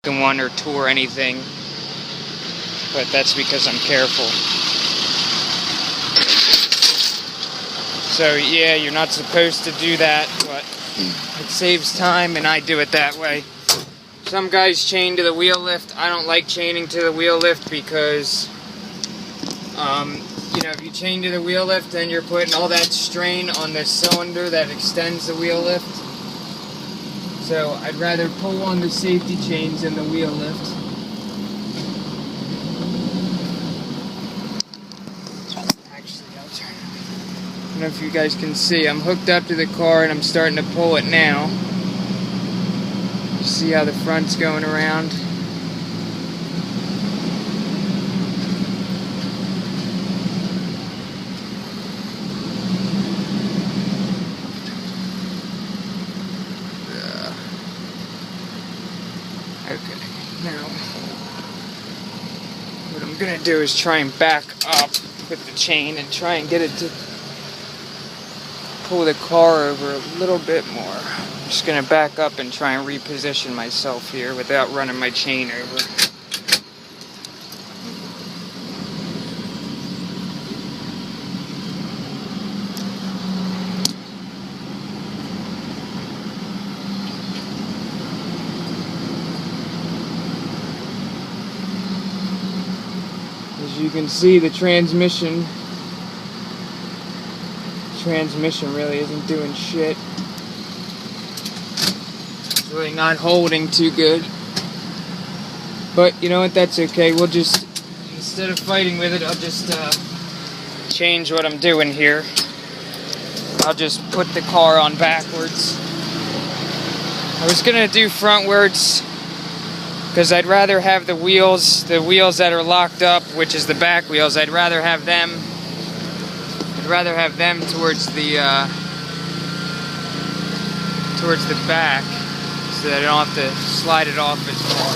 one or two or anything, but that's because I'm careful. So yeah, you're not supposed to do that, but it saves time and I do it that way. Some guys chain to the wheel lift. I don't like chaining to the wheel lift because if you chain to the wheel lift, then you're putting all that strain on the cylinder that extends the wheel lift. So I'd rather pull on the safety chains than the wheel lift. Actually, I'll turn it. I don't know if you guys can see. I'm hooked up to the car and I'm starting to pull it now. See how the front's going around? Okay, now what I'm gonna do is try and back up with the chain and try and get it to pull the car over a little bit more. I'm just gonna back up and try and reposition myself here without running my chain over. As you can see, the transmission really isn't doing shit. It's really not holding too good. But you know what, that's okay. We'll just, instead of fighting with it, I'll just change what I'm doing here. I'll just put the car on backwards. I was gonna do frontwards because I'd rather have the wheels that are locked up, which is the back wheels, I'd rather have them towards the back, so that I don't have to slide it off as far.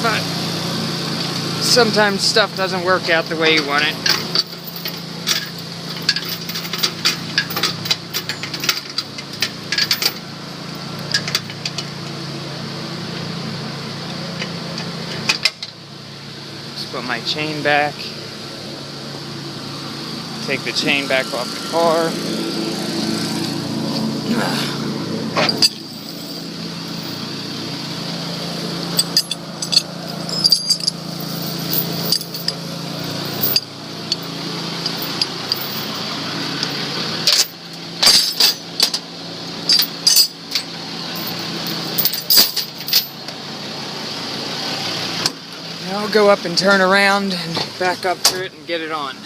But sometimes stuff doesn't work out the way you want it. Put my chain back, take the chain back off the car. I'll go up and turn around and back up to it and get it on.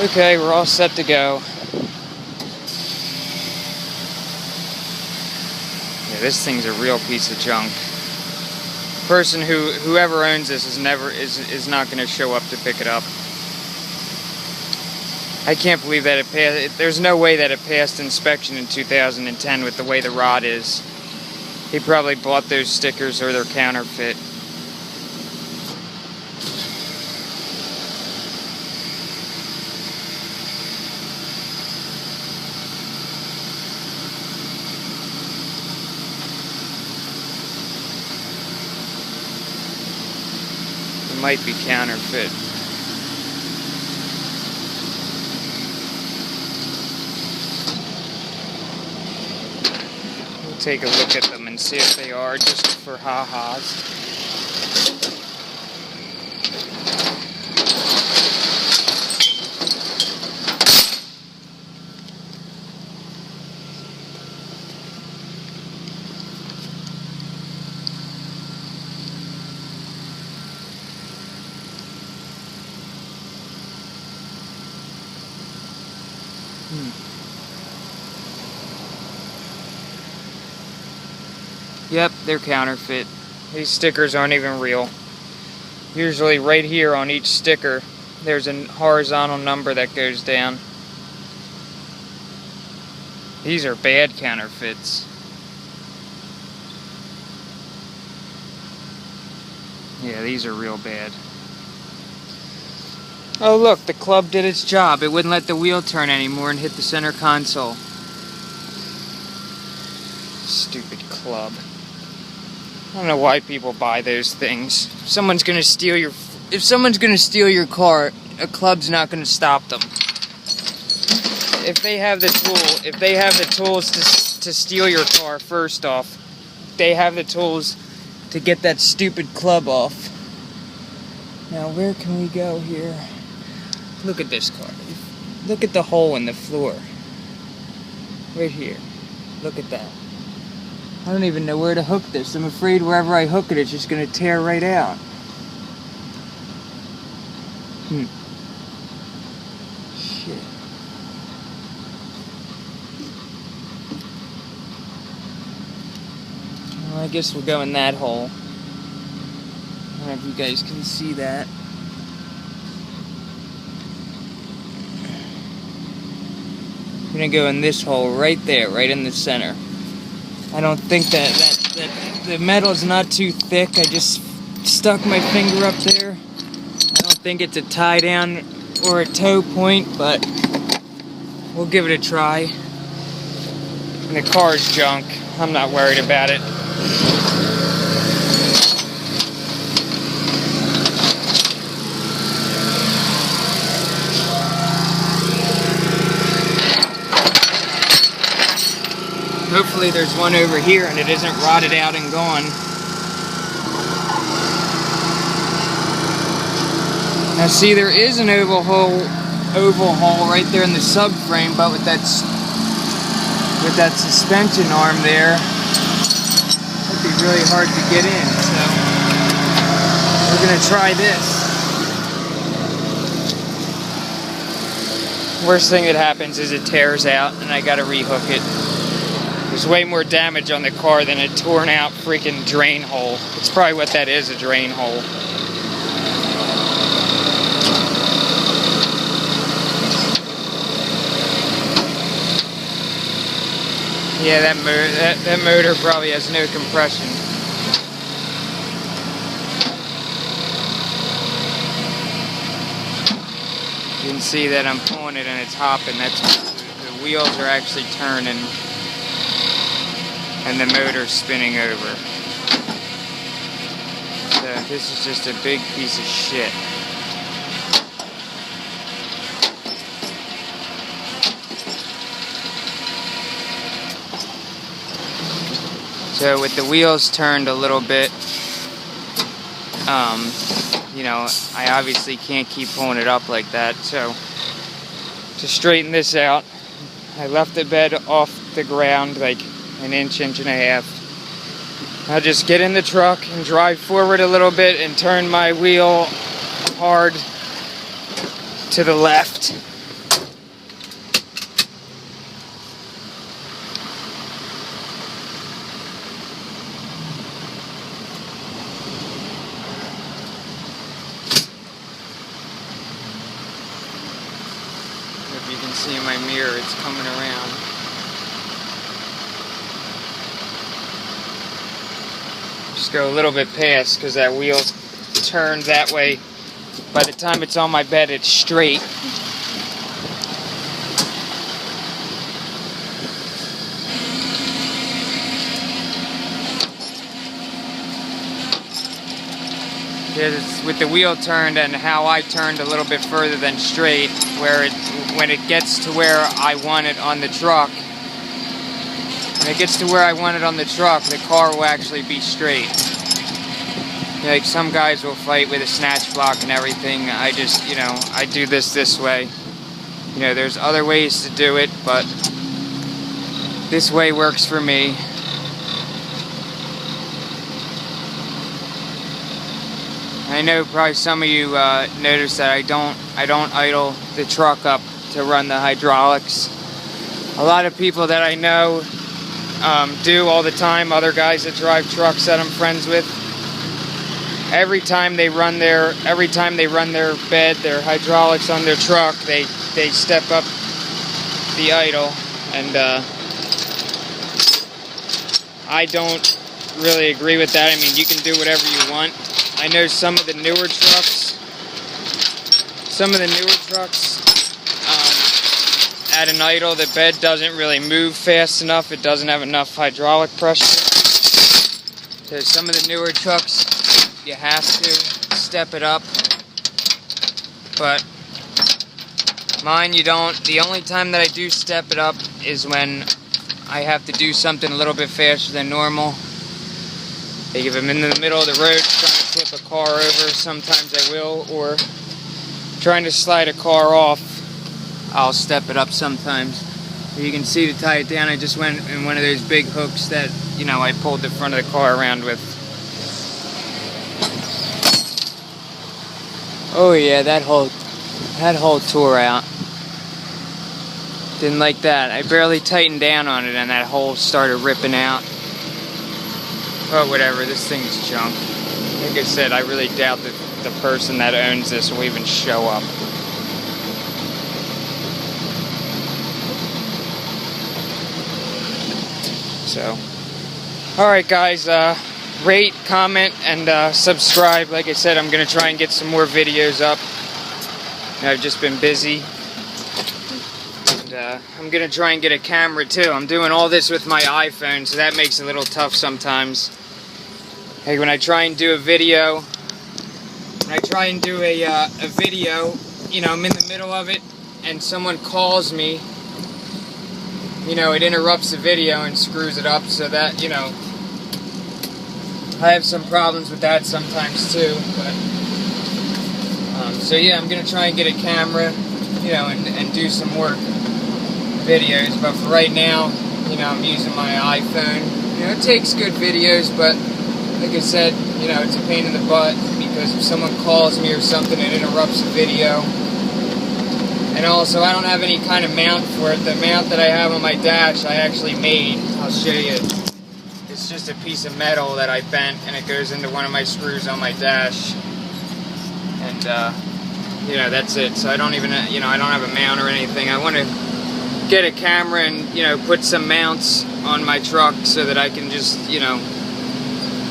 Okay, we're all set to go. Yeah, this thing's a real piece of junk. Person whoever owns this is not going to show up to pick it up. I can't believe that it passed. There's no way that it passed inspection in 2010 with the way the rod is. He probably bought those stickers or they're counterfeit. Might be counterfeit. take a look at them and see if they are, just for ha-has. Yep, they're counterfeit. These stickers aren't even real. Usually right here on each sticker, there's a horizontal number that goes down. These are bad counterfeits. Yeah, these are real bad. Oh look, the club did its job. It wouldn't let the wheel turn anymore and hit the center console. Stupid club. I don't know why people buy those things. If someone's gonna steal your car, a club's not gonna stop them. If they have the tools to steal your car, first off, they have the tools to get that stupid club off. Now where can we go here? Look at this car. Look at the hole in the floor. Right here. Look at that. I don't even know where to hook this. I'm afraid wherever I hook it, it's just going to tear right out. Shit. Well, I guess we'll go in that hole. I don't know if you guys can see that. I'm going to go in this hole right there, right in the center. I don't think that the metal's not too thick. I just stuck my finger up there. I don't think it's a tie down or a toe point, but we'll give it a try. And the car's junk. I'm not worried about it. Hopefully there's one over here and it isn't rotted out and gone. Now see, there is an oval hole right there in the subframe, but with that suspension arm there, it'd be really hard to get in. So we're gonna try this. Worst thing that happens is it tears out and I gotta rehook it. There's way more damage on the car than a torn out freaking drain hole. It's probably what that is, a drain hole. Yeah, that motor probably has no compression. You can see that I'm pulling it and it's hopping. That's the wheels are actually turning. And the motor's spinning over. So this is just a big piece of shit. So with the wheels turned a little bit, you know, I obviously can't keep pulling it up like that. So to straighten this out, I left the bed off the ground like an inch and a half. I'll just get in the truck and drive forward a little bit and turn my wheel hard to the left. If you can see in my mirror, it's coming around. Just go a little bit past because that wheel's turned that way. By the time it's on my bed, it's straight. Because with the wheel turned and how I turned a little bit further than straight, when it gets to where I want it on the truck, when it gets to where I want it on the truck, the car will actually be straight. Like some guys will fight with a snatch block and everything. I just, I do this way. There's other ways to do it, but this way works for me. I know probably some of you noticed that I don't idle the truck up to run the hydraulics. A lot of people that I know do all the time. Other guys that drive trucks that I'm friends with. Every time they run their bed, their hydraulics on their truck, they step up the idle, and I don't really agree with that. I mean, you can do whatever you want. I know some of the newer trucks at an idle, the bed doesn't really move fast enough. It doesn't have enough hydraulic pressure. So some of the newer trucks, you have to step it up. But mine, you don't. The only time that I do step it up is when I have to do something a little bit faster than normal. Like if I'm in the middle of the road trying to flip a car over, sometimes I will, or trying to slide a car off, I'll step it up sometimes. You can see to tie it down, I just went in one of those big hooks that, I pulled the front of the car around with. Oh yeah, that whole tore out. Didn't like that. I barely tightened down on it and that hole started ripping out. But whatever, this thing's junk. Like I said, I really doubt that the person that owns this will even show up. So, alright guys, rate, comment, and subscribe. Like I said, I'm going to try and get some more videos up. I've just been busy. And I'm going to try and get a camera too. I'm doing all this with my iPhone, so that makes it a little tough sometimes. Like when I try and do a video, I'm in the middle of it, and someone calls me, it interrupts the video and screws it up, so that, I have some problems with that sometimes too, but, so yeah, I'm going to try and get a camera, and do some more videos, but for right now, I'm using my iPhone. It takes good videos, but like I said, it's a pain in the butt, because if someone calls me or something, it interrupts the video. And also, I don't have any kind of mount for it. The mount that I have on my dash, I actually made. I'll show you. It's just a piece of metal that I bent, and it goes into one of my screws on my dash. And, that's it. So I don't even, I don't have a mount or anything. I want to get a camera and, put some mounts on my truck so that I can just,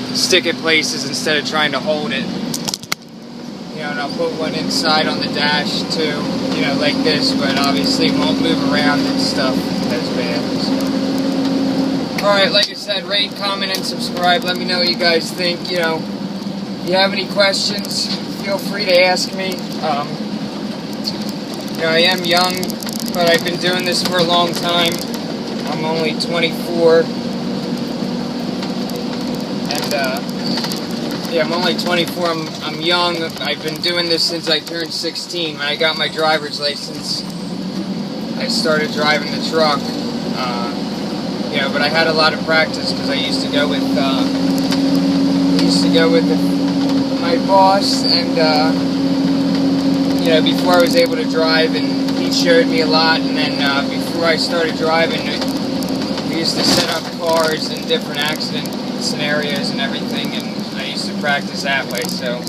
stick it places instead of trying to hold it. And I'll put one inside on the dash too, like this, but obviously it won't move around and stuff as bad. So. Alright, like I said, rate, comment, and subscribe. Let me know what you guys think. If you have any questions, feel free to ask me. I am young, but I've been doing this for a long time. I'm only 24. Yeah, I'm only 24, I'm young. I've been doing this since I turned 16. When I got my driver's license, I started driving the truck. But I had a lot of practice because I used to go with my boss, and before I was able to drive, and he showed me a lot. And then before I started driving, we used to set up cars in different accident scenarios and everything, and I used to practice that way. So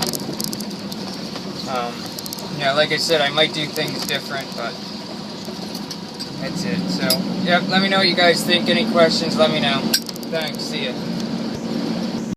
like I said, I might do things different, but that's it. So, yep, let me know what you guys think. Any questions, let me know. Thanks, see ya.